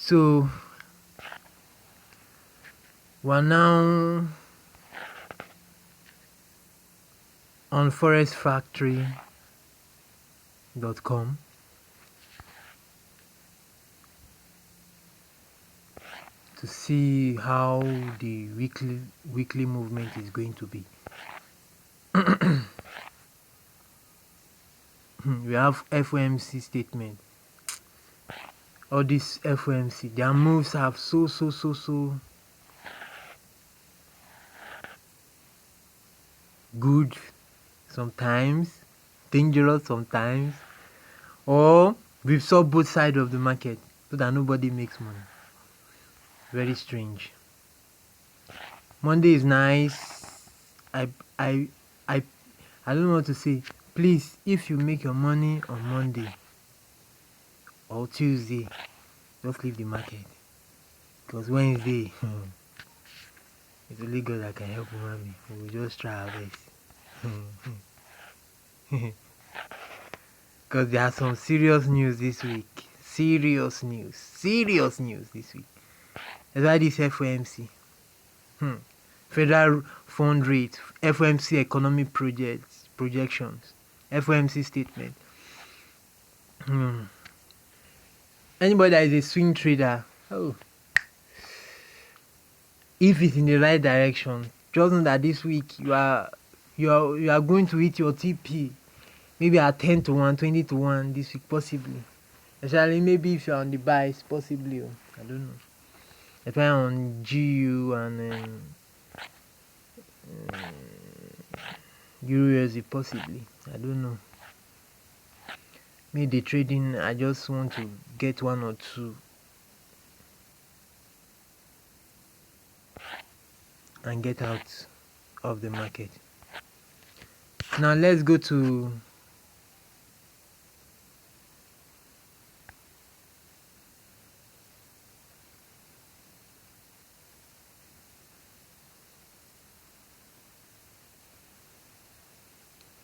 So we're now on forestfactory.com to see how the weekly movement is going to be. We have FOMC statement. All these FOMC, their moves have so good sometimes, dangerous sometimes, or we saw both sides of the market so that nobody makes money. Very strange. Monday is nice. I I I I don't know what to say. Please, if you make your money on Monday or Tuesday, just leave the market. Because Wednesday, it's only God that can help mommy. We will just try our best. Because there are some serious news this week. Serious news this week. That's why this FOMC. Federal fund rate, FOMC economic projections, FOMC statement. Anybody that is a swing trader, if it's in the right direction, just know that this week you are going to hit your TP. Maybe at 10 to 1, 20 to 1 this week, possibly. Especially maybe if you're on the buys, possibly. I don't know. Depending on GU and EURUSD, possibly. I don't know. Maybe the trading, I just want to get one or two and get out of the market. Now let's go to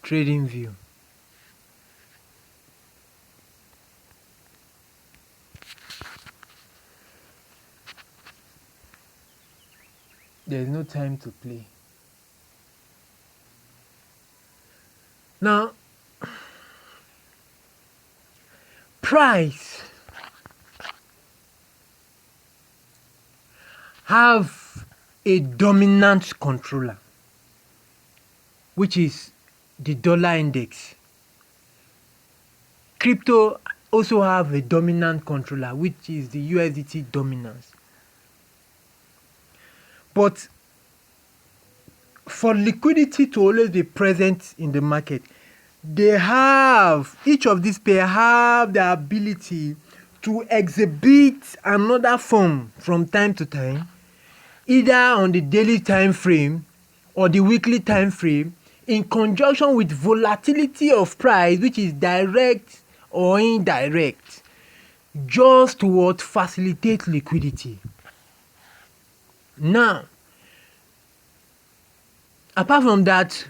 trading view. There's no time to play. Now, price have a dominant controller, which is the dollar index. Crypto also have a dominant controller, which is the USDT dominance. But for liquidity to always be present in the market, each of these pairs have the ability to exhibit another form from time to time, either on the daily time frame or the weekly time frame, in conjunction with volatility of price, which is direct or indirect, just to facilitate liquidity. Now, apart from that,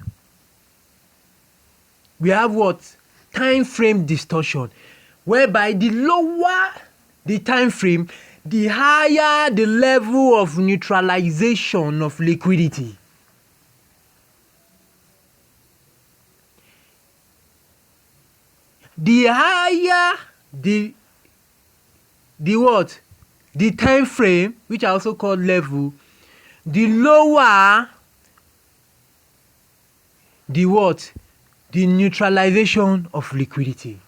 we have time frame distortion, whereby the lower the time frame, the higher the level of neutralization of liquidity. The higher the time frame, which I also call level, the lower the neutralization of liquidity.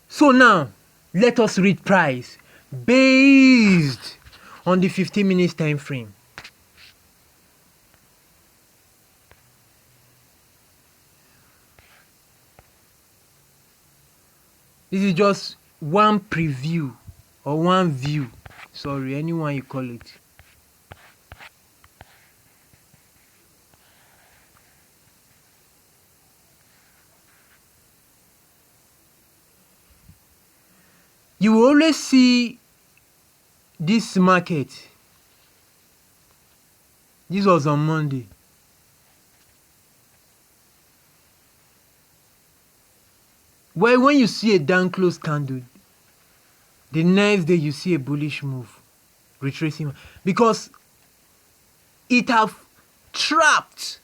So now let us read price based on the 15 minutes time frame. This is just one preview or one view, anyone you call it. You will always see this market. This was on Monday. Well, when you see a down close candle, The next day you see a bullish move, retracing, because it have trapped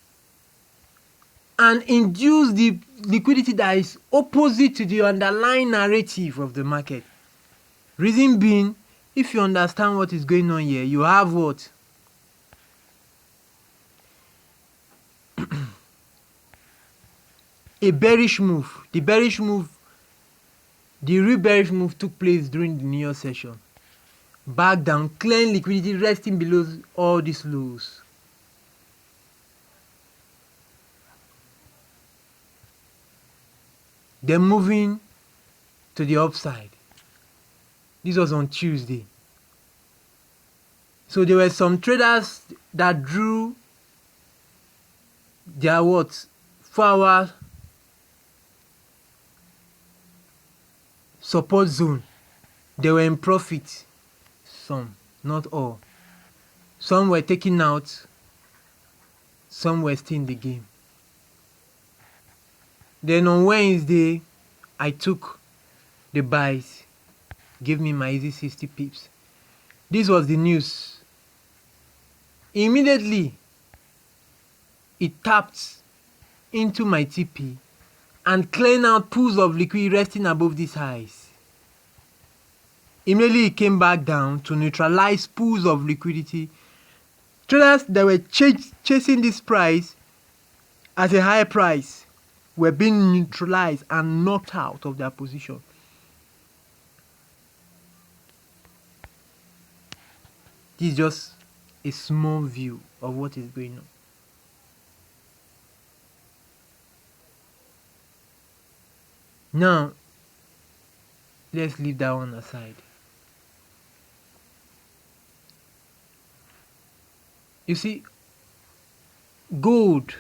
and induced the liquidity that is opposite to the underlying narrative of the market. Reason being, if you understand what is going on here, you have what? A bearish move. The real bearish move took place during the New York session. Back down, clearing liquidity, resting below all these lows. Then moving to the upside. This was on Tuesday. So there were some traders that drew their 4-hour support zone. They were in profit. Some, not all. Some were taken out. Some were still in the game. Then on Wednesday, I took the buys. Gave me my easy 60 pips. This was the news. Immediately, it tapped into my TP and clearing out pools of liquid resting above these highs. Immediately, it came back down to neutralize pools of liquidity. Traders that were chasing this price at a high price were being neutralized and knocked out of their position. This is just a small view of what is going on. Now, let's leave that one aside. You see, gold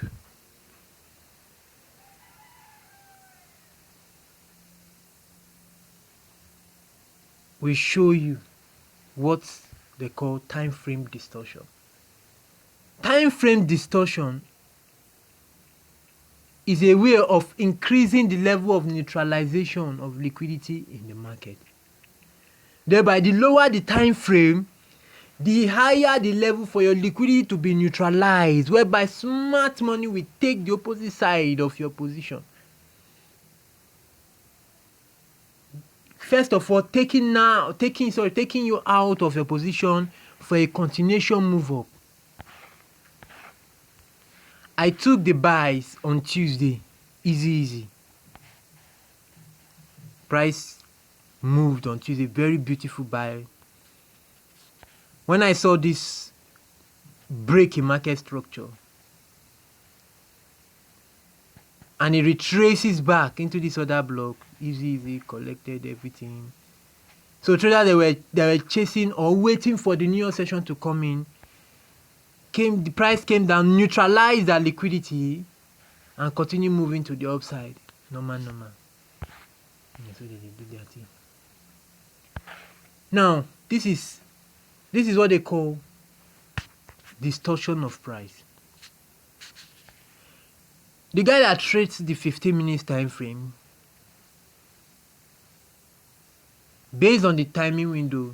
will show you what they call time frame distortion. Time frame distortion is a way of increasing the level of neutralization of liquidity in the market. Thereby, the lower the time frame, the higher the level for your liquidity to be neutralized, whereby smart money will take the opposite side of your position. First of all, taking you out of your position for a continuation move up. I took the buys on Tuesday. Easy. Price moved on Tuesday. Very beautiful buy. When I saw this break in market structure and it retraces back into this other block, easy, collected everything. So traders they were chasing or waiting for the New York session to come in. The price came down, neutralized that liquidity, and continue moving to the upside. Normal. So they do their thing. Now, this is what they call distortion of price. The guy that trades the 15 minutes time frame, based on the timing window,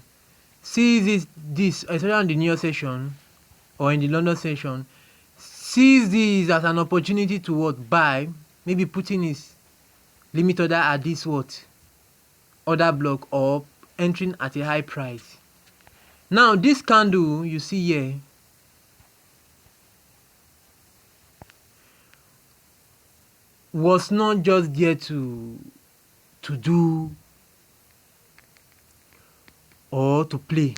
sees this especially on the New York session or in the London session, sees this as an opportunity to buy, maybe putting his limit order at this other block or entering at a high price. Now this candle you see here was not just there to do or to play.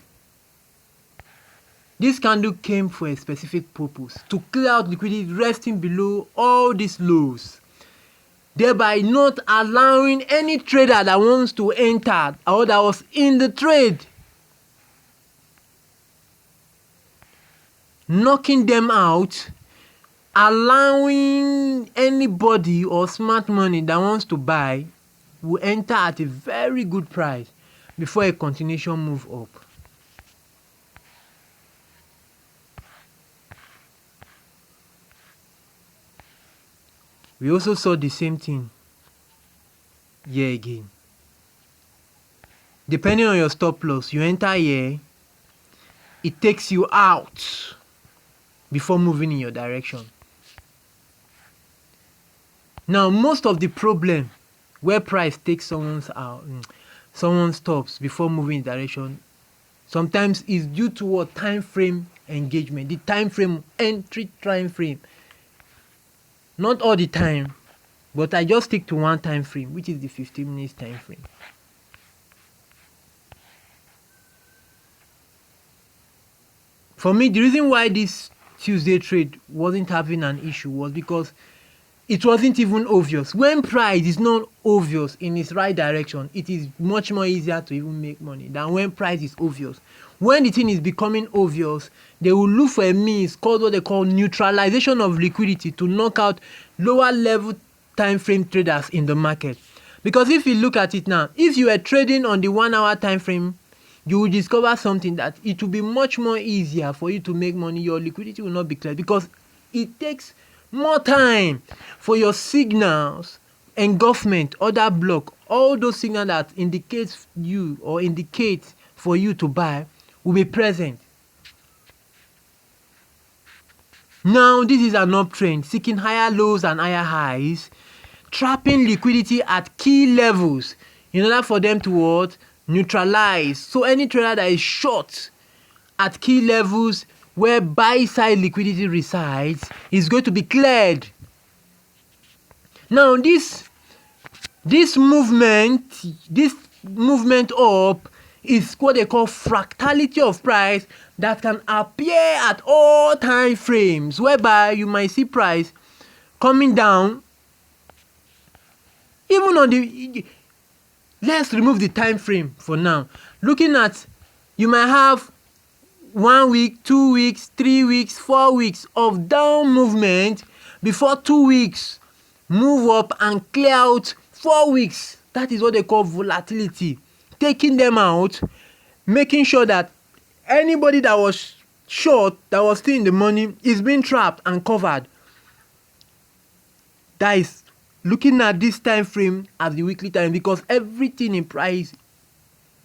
This candle came for a specific purpose, to clear out liquidity resting below all these lows, thereby not allowing any trader that wants to enter or that was in the trade, knocking them out, allowing anybody or smart money that wants to buy will enter at a very good price before a continuation move up. We also saw the same thing here again. depending on your stop loss, you enter here, it takes you out before moving in your direction. Now, most of the problem where price takes someone's stops before moving in direction sometimes is due to what? Time frame engagement, the time frame, entry time frame. Not all the time, but I just stick to one time frame, which is the 15 minutes time frame. For me, the reason why this Tuesday trade wasn't having an issue was because it wasn't even obvious. When price is not obvious in its right direction, it is much more easier to even make money than when price is obvious. When the thing is becoming obvious, they will look for a means called what they call neutralization of liquidity to knock out lower level time frame traders in the market. Because if you look at it now, if you are trading on the 1 hour time frame, you will discover something that it will be much more easier for you to make money. Your liquidity will not be clear because it takes more time for your signals, engulfment, order block, all those signals that indicates you or indicate for you to buy will be present. Now this is an uptrend seeking higher lows and higher highs, trapping liquidity at key levels in order for them to what? Neutralize. So any trader that is short at key levels where buy side liquidity resides is going to be cleared. Now this movement up is what they call fractality of price that can appear at all time frames, whereby you might see price coming down even on the, let's remove the time frame for now. Looking at, you might have 1 week, 2 weeks, 3 weeks, 4 weeks of down movement before 2 weeks move up and clear out 4 weeks. That is what they call volatility. Taking them out, making sure that anybody that was short, that was still in the money, is being trapped and covered. That is looking at this time frame as the weekly time, because everything in price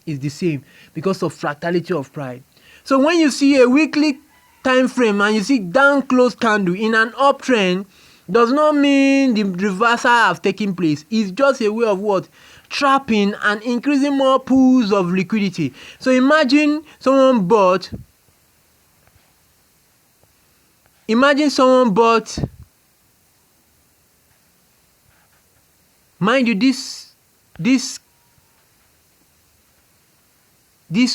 is the same because of fractality of price. So when you see a weekly time frame and you see down close candle in an uptrend, does not mean the reversal have taken place. It's just a way of what? Trapping and increasing more pools of liquidity. So imagine someone bought mind you, this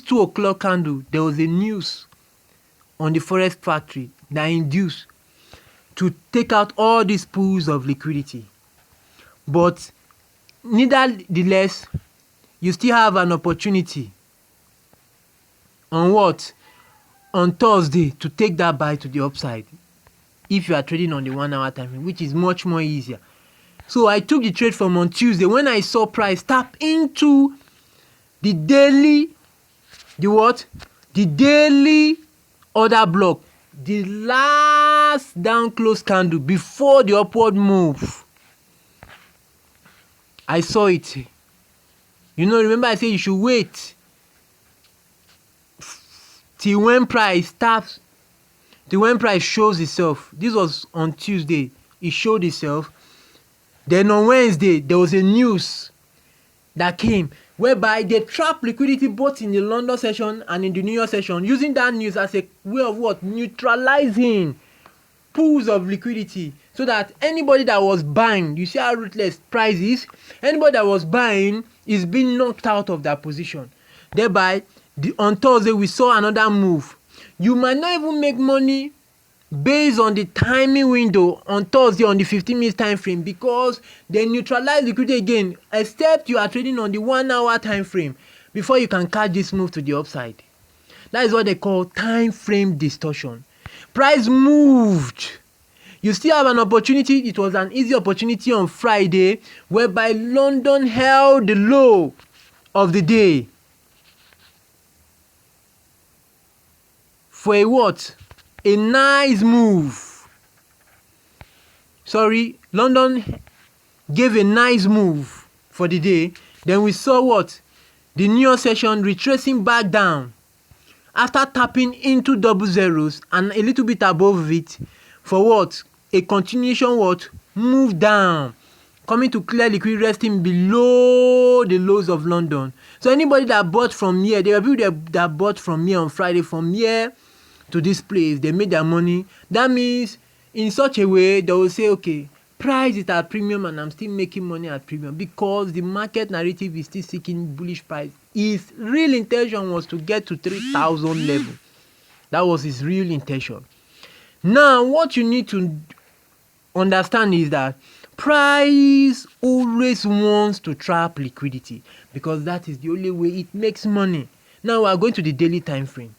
2 o'clock candle, there was a news on the Forex Factory that induced to take out all these pools of liquidity. But nevertheless, you still have an opportunity on what? On Thursday to take that buy to the upside if you are trading on the 1 hour time frame, which is much more easier. So I took the trade from on Tuesday when I saw price tap into the daily, the daily order block, the last down close candle before the upward move. I saw it. Remember I said you should wait till when price taps, till when price shows itself. This was on Tuesday. It showed itself. Then on Wednesday, there was a news that came whereby they trap liquidity both in the London session and in the New York session, using that news as a way of what? Neutralizing pools of liquidity, so that anybody that was buying, you see how ruthless price is, anybody that was buying is being knocked out of that position. Thereby, on Thursday, we saw another move. You might not even make money based on the timing window on Thursday on the 15 minutes time frame, because they neutralize liquidity again, except you are trading on the 1 hour time frame before you can catch this move to the upside. That is what they call time frame distortion. Price moved. You still have an opportunity. It was an easy opportunity on Friday whereby London held the low of the day for a what? A nice move. London gave a nice move for the day. Then we saw what? The New York session retracing back down after tapping into double zeros and a little bit above it for what? A continuation what? Move down, coming to clear liquid, resting below the lows of London. So anybody that bought from here, there were people that bought from here on Friday, from here to this place, they made their money. That means in such a way they will say, okay, price is at premium and I'm still making money at premium, because the market narrative is still seeking bullish price. His real intention was to get to 3,000 level. That was his real intention. Now what you need to understand is that price always wants to trap liquidity, because that is the only way it makes money. Now we are going to the daily time frame.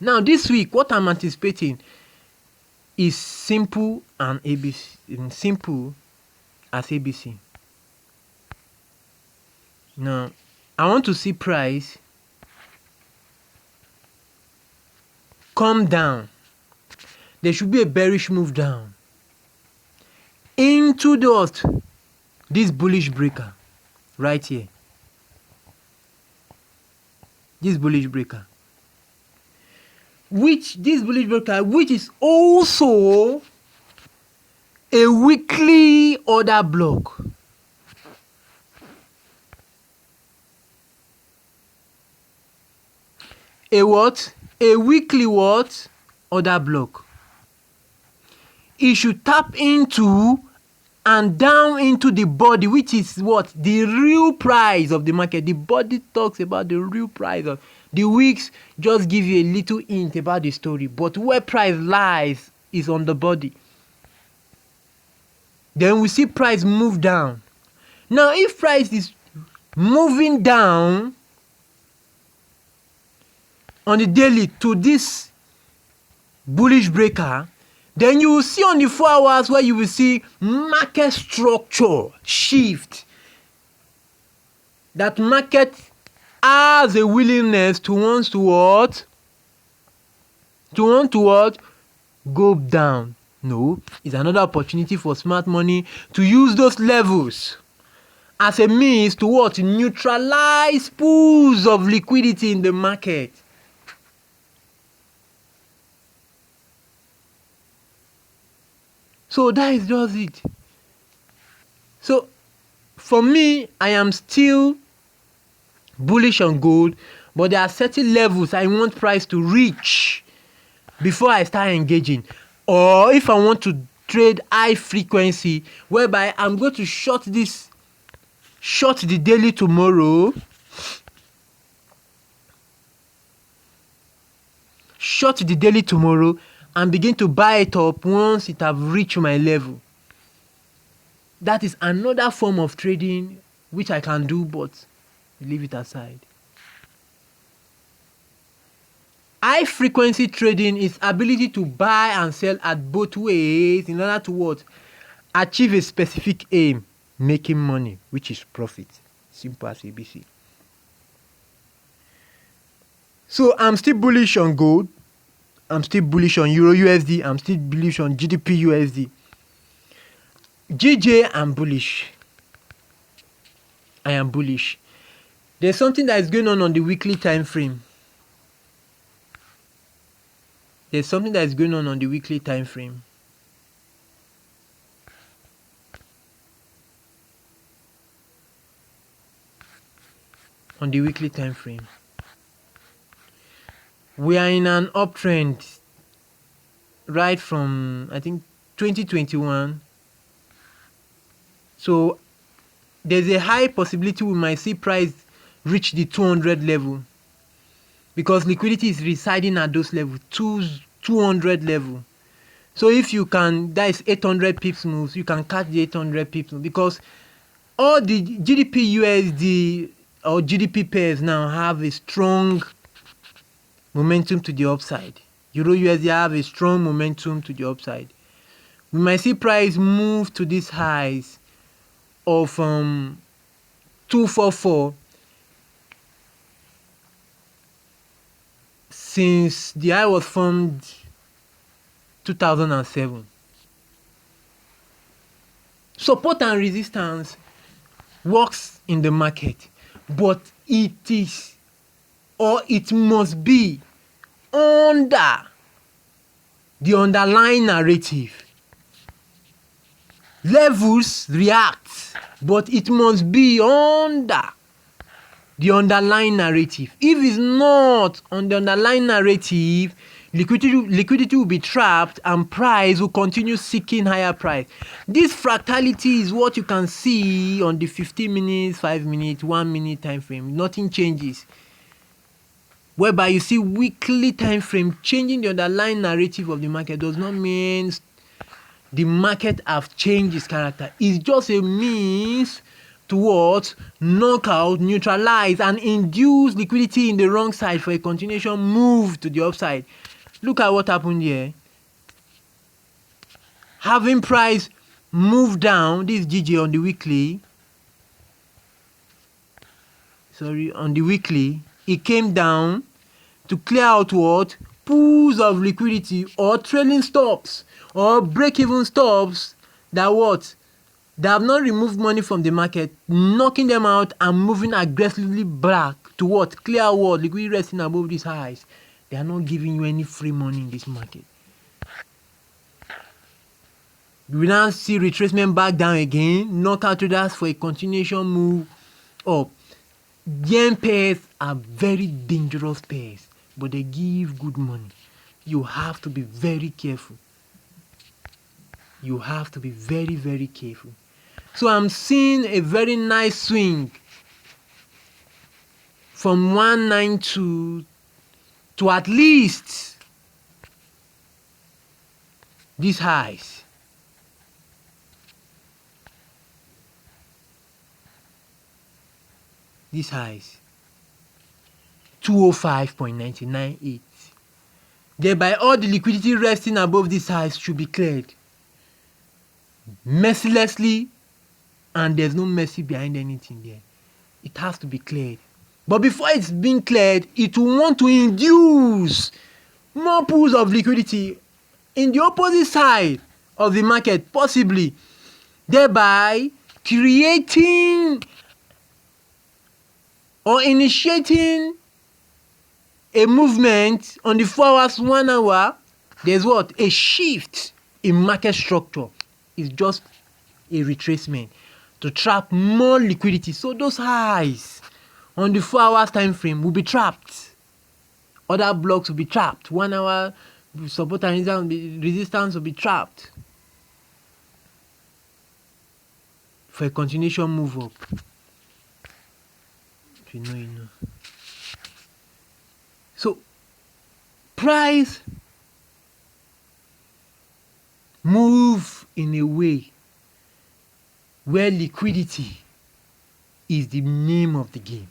Now this week, what I'm anticipating is simple and ABC, simple as ABC. Now I want to see price come down. There should be a bearish move down into this bullish breaker right here. This bullish breaker, which is also a weekly order block. A what? A weekly what? Order block. It should tap into and down into the body, which is what? The real price of the market. The body talks about the real price of the wicks, just give you a little hint about the story, but where price lies is on the body. Then we see price move down. Now if price is moving down on the daily to this bullish breaker, then you will see on the 4 hours where you will see market structure shift. That market has a willingness to want to what? Go down. No, it's another opportunity for smart money to use those levels as a means to what? Neutralize pools of liquidity in the market. So that is just it. So for me, I am still bullish on gold, but there are certain levels I want price to reach before I start engaging. Or if I want to trade high frequency, whereby I'm going to short the daily tomorrow, and begin to buy it up once it have reached my level. That is another form of trading which I can do, but leave it aside. High frequency trading is ability to buy and sell at both ways in order to what? Achieve a specific aim, making money, which is profit. Simple as ABC. So I'm still bullish on gold. I'm still bullish on Euro USD. I'm still bullish on GDP USD. GJ, I'm bullish. I am bullish. There's something that is going on the weekly time frame. On the weekly time frame. We are in an uptrend right from, I think, 2021. So there's a high possibility we might see price reach the 200 level, because liquidity is residing at those levels, 200 level. So if you can, that is 800 pips moves, you can catch the 800 pips move, because all the GDP USD or GDP pairs now have a strong momentum to the upside. Euro USD have a strong momentum to the upside. We might see price move to these highs of 244 since the high was formed 2007. Support and resistance works in the market, but it is or it must be under the underlying narrative. Levels react, but it must be under the underlying narrative. If it's not on the underlying narrative, liquidity will be trapped and price will continue seeking higher price. This fractality is what you can see on the 15 minutes, 5 minutes, 1 minute time frame. Nothing changes. Whereby you see weekly time frame changing the underlying narrative of the market does not mean the market have changed its character. It's just a means to what? Knock out, neutralize, and induce liquidity in the wrong side for a continuation move to the upside. Look at what happened here. Having price move down, this GJ on the weekly. On the weekly, it came down to clear out what? Pools of liquidity or trailing stops or break-even stops that what? They have not removed money from the market, knocking them out and moving aggressively back to what? Clear what? Liquidity resting above these highs. They are not giving you any free money in this market. We now see retracement back down again, knockout traders for a continuation move up. Yen pairs are very dangerous pairs, but they give good money. You have to be very careful. You have to be very, very careful. So I'm seeing a very nice swing from 192 to at least these highs. These highs. 205.998. Thereby all the liquidity resting above these highs should be cleared mercilessly, and there's no mercy behind anything there. It has to be cleared. But before it's being cleared, it will want to induce more pools of liquidity in the opposite side of the market, possibly, thereby creating or initiating a movement on the 4 hours, 1 hour. There's what? A shift in market structure. It's just a retracement to trap more liquidity. So those highs on the 4 hours time frame will be trapped. Other blocks will be trapped. 1 hour support and resistance will be trapped for a continuation move up. If you know, you know. So price move in a way where liquidity is the name of the game.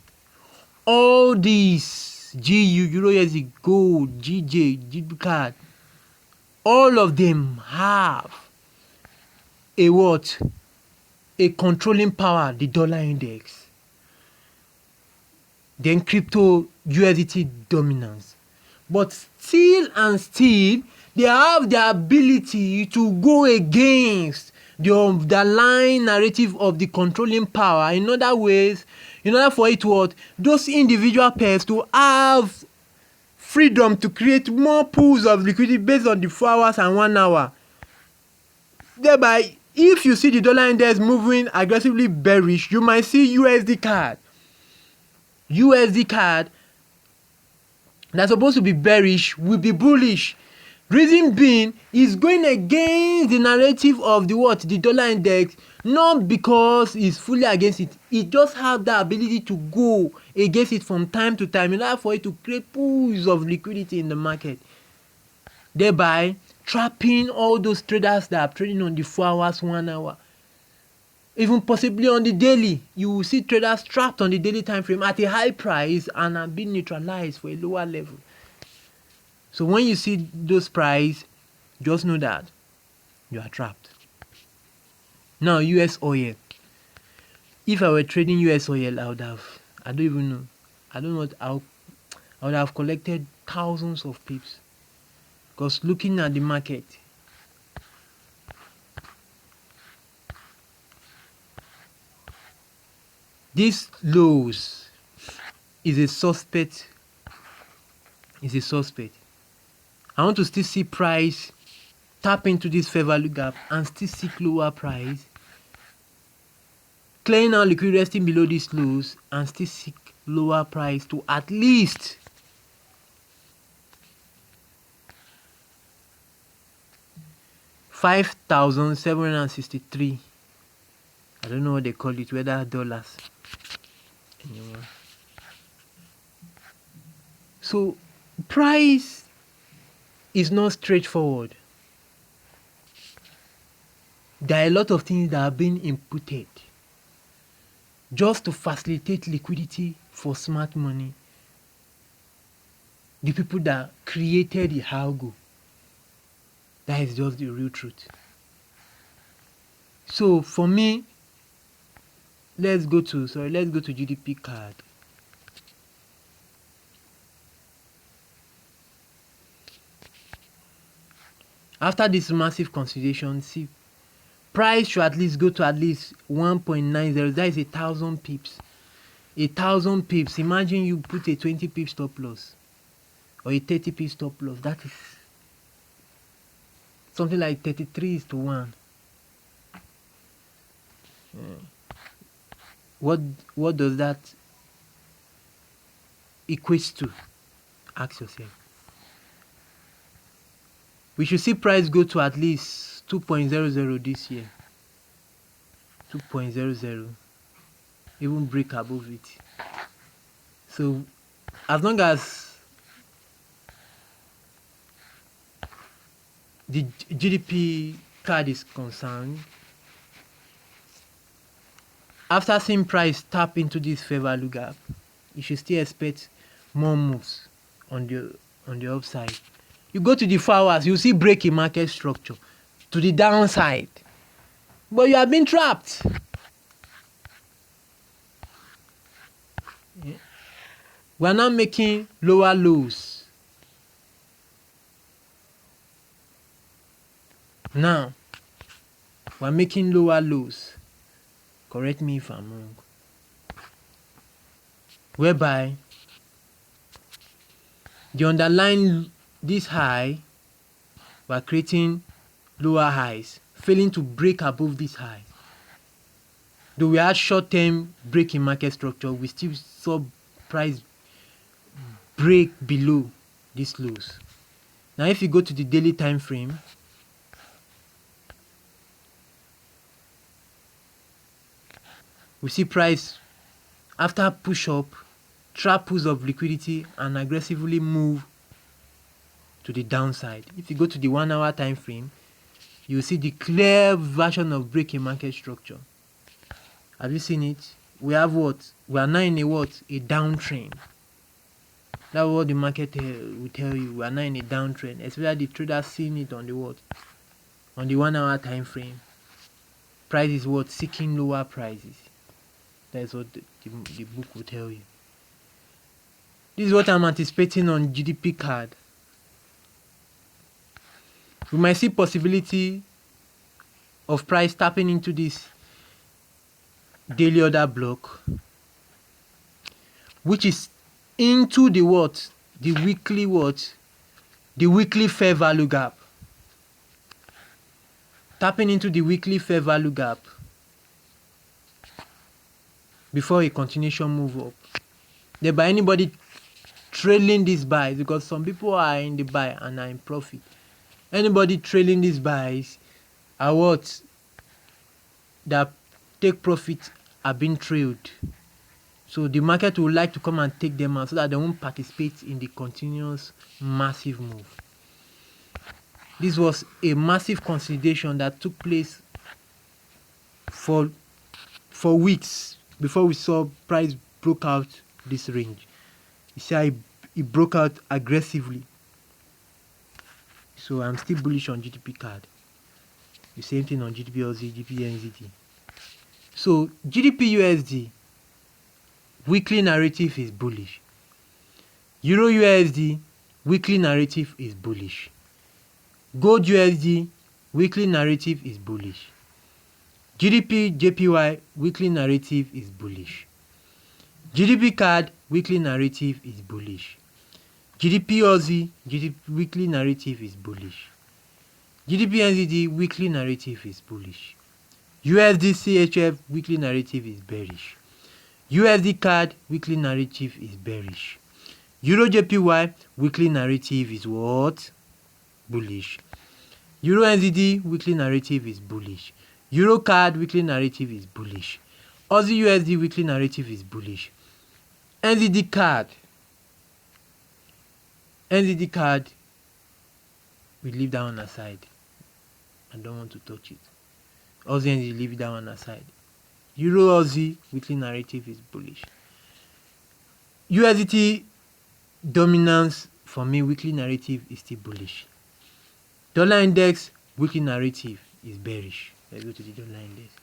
All these GU, Euro USD, Gold, GJ, GB card, all of them have a what? A controlling power, the dollar index. Then crypto USDT dominance. But still, they have the ability to go against the underlying narrative of the controlling power. In other ways, in order for it to those individual pairs to have freedom to create more pools of liquidity based on the 4 hours and 1 hour. Thereby, if you see the dollar index moving aggressively bearish, you might see USD card that's supposed to be bearish will be bullish. Reason being is going against the narrative of the dollar index, not because it's fully against it. It just has the ability to go against it from time to time in order for it to create pools of liquidity in the market, thereby trapping all those traders that are trading on the 4 hours, 1 hour. Even possibly on the daily, you will see traders trapped on the daily time frame at a high price and are being neutralized for a lower level. So when you see those prices, just know that you are trapped. Now, US oil. If I were trading US oil, I would have collected thousands of pips. Because looking at the market, these lows is a suspect. Is a suspect. I want to still see price tap into this fair value gap and still seek lower price. Clearing out liquidity resting below these lows and still seek lower price to at least $5,763. I don't know what they call it, whether dollars. Anyway. So price is not straightforward. There are a lot of things that are being inputted just to facilitate liquidity for smart money. The people that created the algo. That is just the real truth. So for me, let's go to GDP card. After this massive consolidation, see, price should at least go to at least 1.90. That is 1,000 pips. 1,000 pips. Imagine you put a 20 pip stop loss or a 30 pip stop loss. That is something like 33:1. What does that equate to? Ask yourself. We should see price go to at least 2.00 this year. 2.00. Even break above it. So as long as the GDP card is concerned, after seeing price tap into this fair value gap, you should still expect more moves on the upside. You go to the 4 hours, you see break in market structure to the downside, but you have been trapped. We are now making lower lows. Now, we are making lower lows. Correct me if I'm wrong. Whereby the underlying this high, we are creating lower highs, failing to break above this high. Though we had short-term break in market structure, we still saw price break below these lows. Now, if you go to the daily time frame, we see price after push up, trap pools of liquidity and aggressively move to the downside. If you go to the 1 hour time frame, you see the clear version of break in market structure. Have you seen it? We have what? We are now in a what? A downtrend. That's what the market will tell you. We are now in a downtrend. Especially the traders seeing it on the what? On the 1 hour time frame. Price is what? Seeking lower prices. That is what the book will tell you. This is what I'm anticipating on GDP card. We might see possibility of price tapping into this daily order block, which is into the what? The weekly what? The weekly fair value gap. Tapping into the weekly fair value gap before a continuation move up. Thereby anybody trailing this buy, because some people are in the buy and are in profit. Anybody trailing these buys are what? That take profit are being trailed. So the market would like to come and take them out so that they won't participate in the continuous massive move. This was a massive consolidation that took place for weeks before we saw price broke out this range. You see how it broke out aggressively. So I'm still bullish on GDP card. The same thing on GDP USD, GDP NZD. So GDP USD weekly narrative is bullish. Euro USD weekly narrative is bullish. Gold USD weekly narrative is bullish. GDP JPY weekly narrative is bullish. GDP card weekly narrative is bullish. GDP Aussie, GDP weekly narrative is bullish. GDP NZD weekly narrative is bullish. USD CHF weekly narrative is bearish. USD CAD weekly narrative is bearish. Euro JPY weekly narrative is what? Bullish. Euro NZD weekly narrative is bullish. Euro CAD weekly narrative is bullish. Aussie USD weekly narrative is bullish. NZD CAD we leave that one aside. I don't want to touch it. Aussie NZD, leave that one aside. Euro Aussie weekly narrative is bullish. USDT dominance for me weekly narrative is still bullish. Dollar index weekly narrative is bearish. Let's go to the dollar index.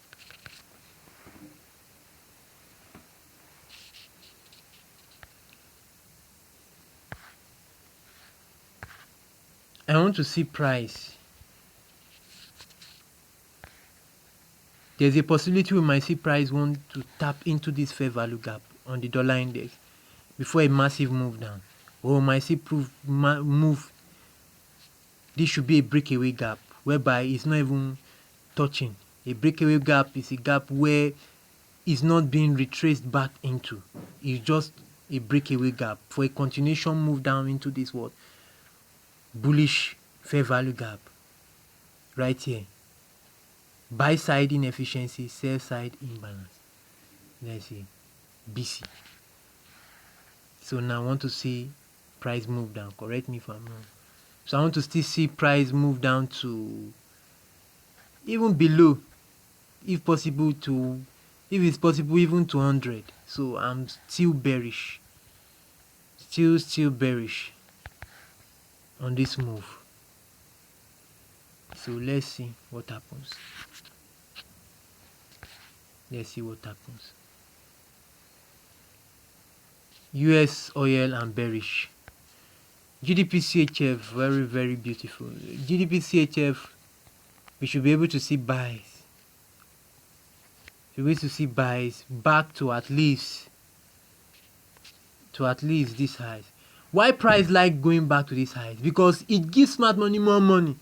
I want to see price. There's a possibility we might see price want to tap into this fair value gap on the dollar index before a massive move down, or we might see move. This should be a breakaway gap whereby it's not even touching. A breakaway gap is a gap where it's not being retraced back into. It's just a breakaway gap for a continuation move down into this what? Bullish fair value gap right here. Buy side inefficiency, sell side imbalance. Let's see, BC. So now I want to see price move down. Correct me if I'm wrong. So I want to still see price move down to even below, if possible to, if it's possible even to 100. So I'm still bearish. Still bearish on this move. So let's see what happens. Let's see what happens. US oil and bearish. GDP CHF very beautiful. GDP CHF, we should be able to see buys. We're going to see buys back to at least this highs. Why price like going back to this highs? Because it gives smart money more money.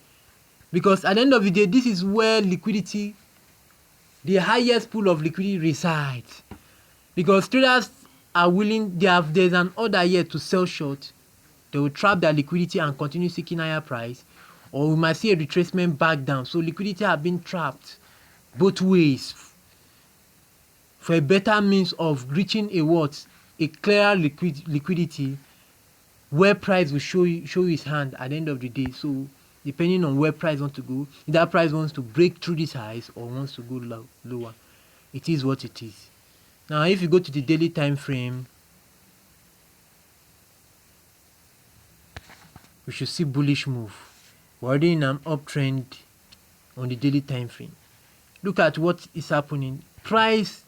Because at the end of the day, this is where liquidity, the highest pool of liquidity resides. Because traders are willing, there's an order here to sell short. They will trap their liquidity and continue seeking higher price. Or we might see a retracement back down. So liquidity have been trapped both ways for a better means of reaching a what? A clearer liquidity where price will show his hand at the end of the day. So depending on where price wants to go, if that price wants to break through these highs or wants to go lower, it is what it is. Now if you go to the daily time frame, we should see bullish move. We're already in an uptrend on the daily time frame. Look at what is happening. Price,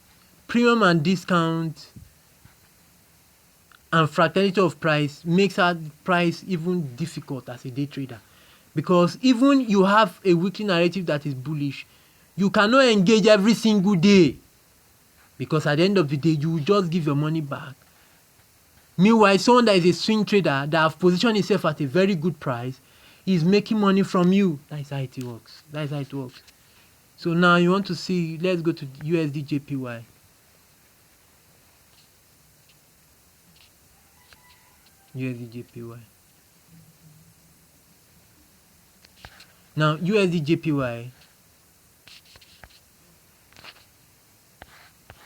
premium and discount and fractality of price makes our price even difficult as a day trader. Because even you have a weekly narrative that is bullish, you cannot engage every single day. Because at the end of the day, you will just give your money back. Meanwhile, someone that is a swing trader that have positioned himself at a very good price is making money from you. That's how it works. So now you want to see, let's go to USD JPY. USD JPY. Now USD JPY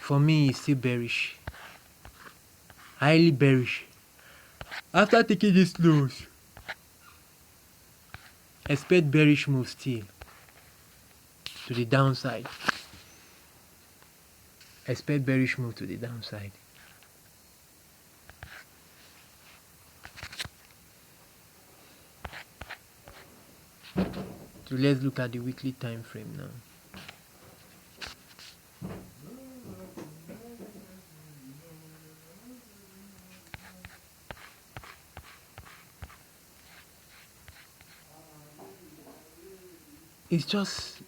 for me is still bearish. Highly bearish. After taking these lows, expect bearish move still to the downside. Expect bearish move to the downside. So let's look at the weekly time frame now. It's just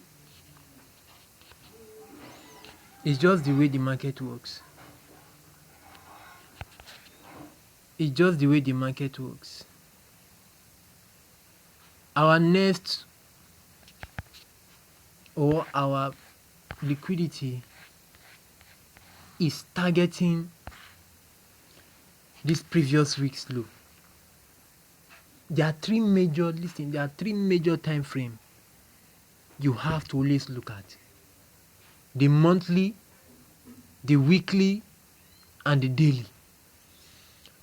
the way the market works. It's just the way the market works. Our next or our liquidity is targeting this previous week's low. There are three major time frame you have to always look at: the monthly, the weekly, and the daily.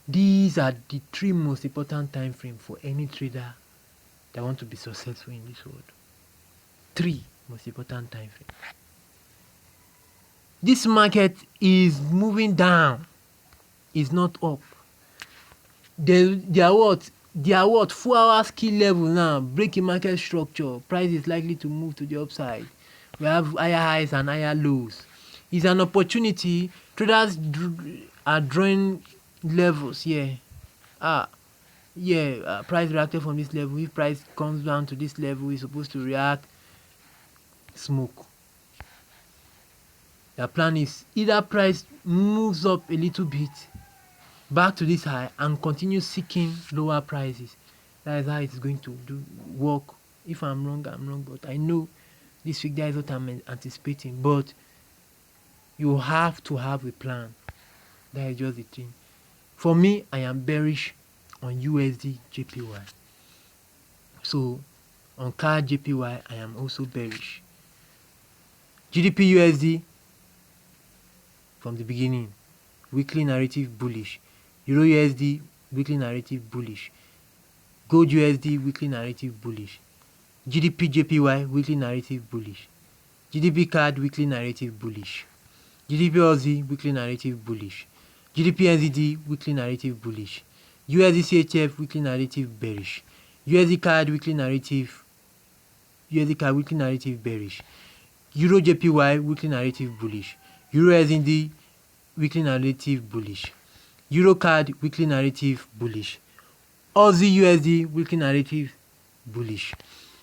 These are the three most important time frame for any trader that want to be successful in this world. Three most important time frame. This market is moving down, it's not up. They are what 4 hours key level now, breaking market structure. Price is likely to move to the upside. We have higher highs and higher lows. It's an opportunity. Traders are drawing levels here. Price reacted from this level. If price comes down to this level, it's supposed to react. Smoke. The plan is either price moves up a little bit back to this high and continue seeking lower prices. That is how it's going to work. If I'm wrong, I'm wrong, but I know this week that is what I'm anticipating. But you have to have a plan. That is just the thing. For me, I am bearish on USD JPY. So on CAD JPY, I am also bearish. GDP USD from the beginning, weekly narrative bullish. Euro USD weekly narrative bullish. Gold USD weekly narrative bullish. GDP JPY weekly narrative bullish. GDP CAD weekly narrative bullish. GDP Aussie weekly narrative bullish. GDP NZD weekly narrative bullish. USD CHF weekly narrative bearish. USD CAD weekly narrative bearish. Euro JPY weekly narrative bullish. Euro SND weekly narrative bullish. Euro CAD weekly narrative bullish. Aussie USD weekly narrative bullish.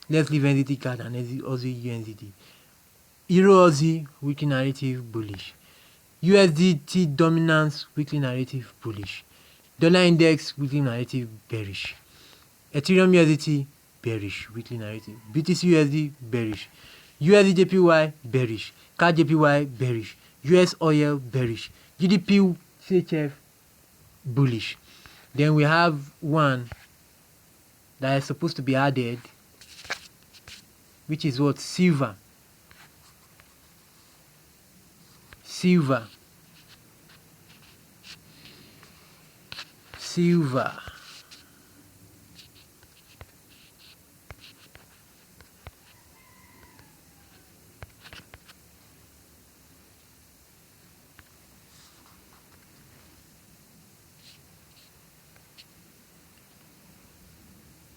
Let's leave NZD CAD and Aussie USD. Euro Aussie weekly narrative bullish. USDT dominance weekly narrative bullish. Dollar index weekly narrative bearish. Ethereum USDT bearish weekly narrative. BTC USD bearish. USD JPY bearish. CAD JPY bearish. US oil bearish. GDP CHF bullish. Then we have one that is supposed to be added, which is what? Silver.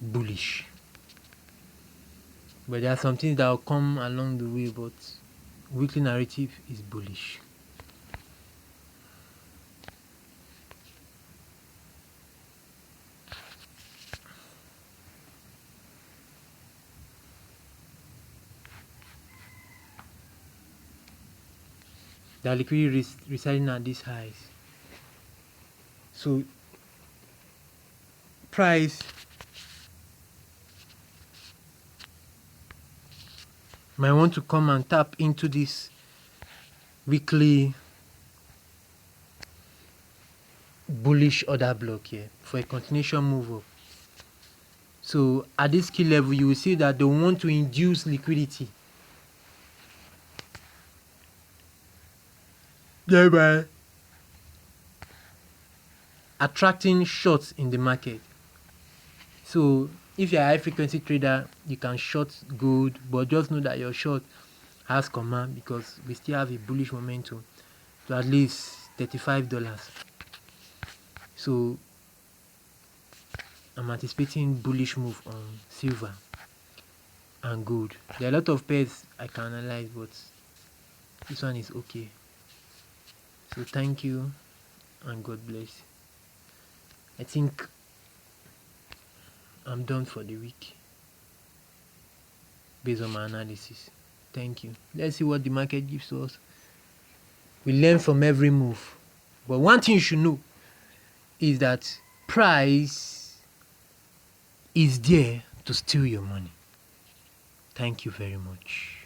Bullish. But there are some things that will come along the way, but weekly narrative is bullish. The liquidity residing at these highs. So price might want to come and tap into this weekly bullish order block here for a continuation move up. So at this key level, you will see that they want to induce liquidity, thereby attracting shorts in the market. So if you're a high frequency trader, you can short gold, but just know that your short has command, because we still have a bullish momentum to at least $35. So I'm anticipating bullish move on silver and gold. There are a lot of pairs I can analyze, but this one is okay. So thank you and God bless. I think I'm done for the week based on my analysis. Thank you. Let's see what the market gives to us. We learn from every move. But one thing you should know, is that price is there to steal your money. Thank you very much.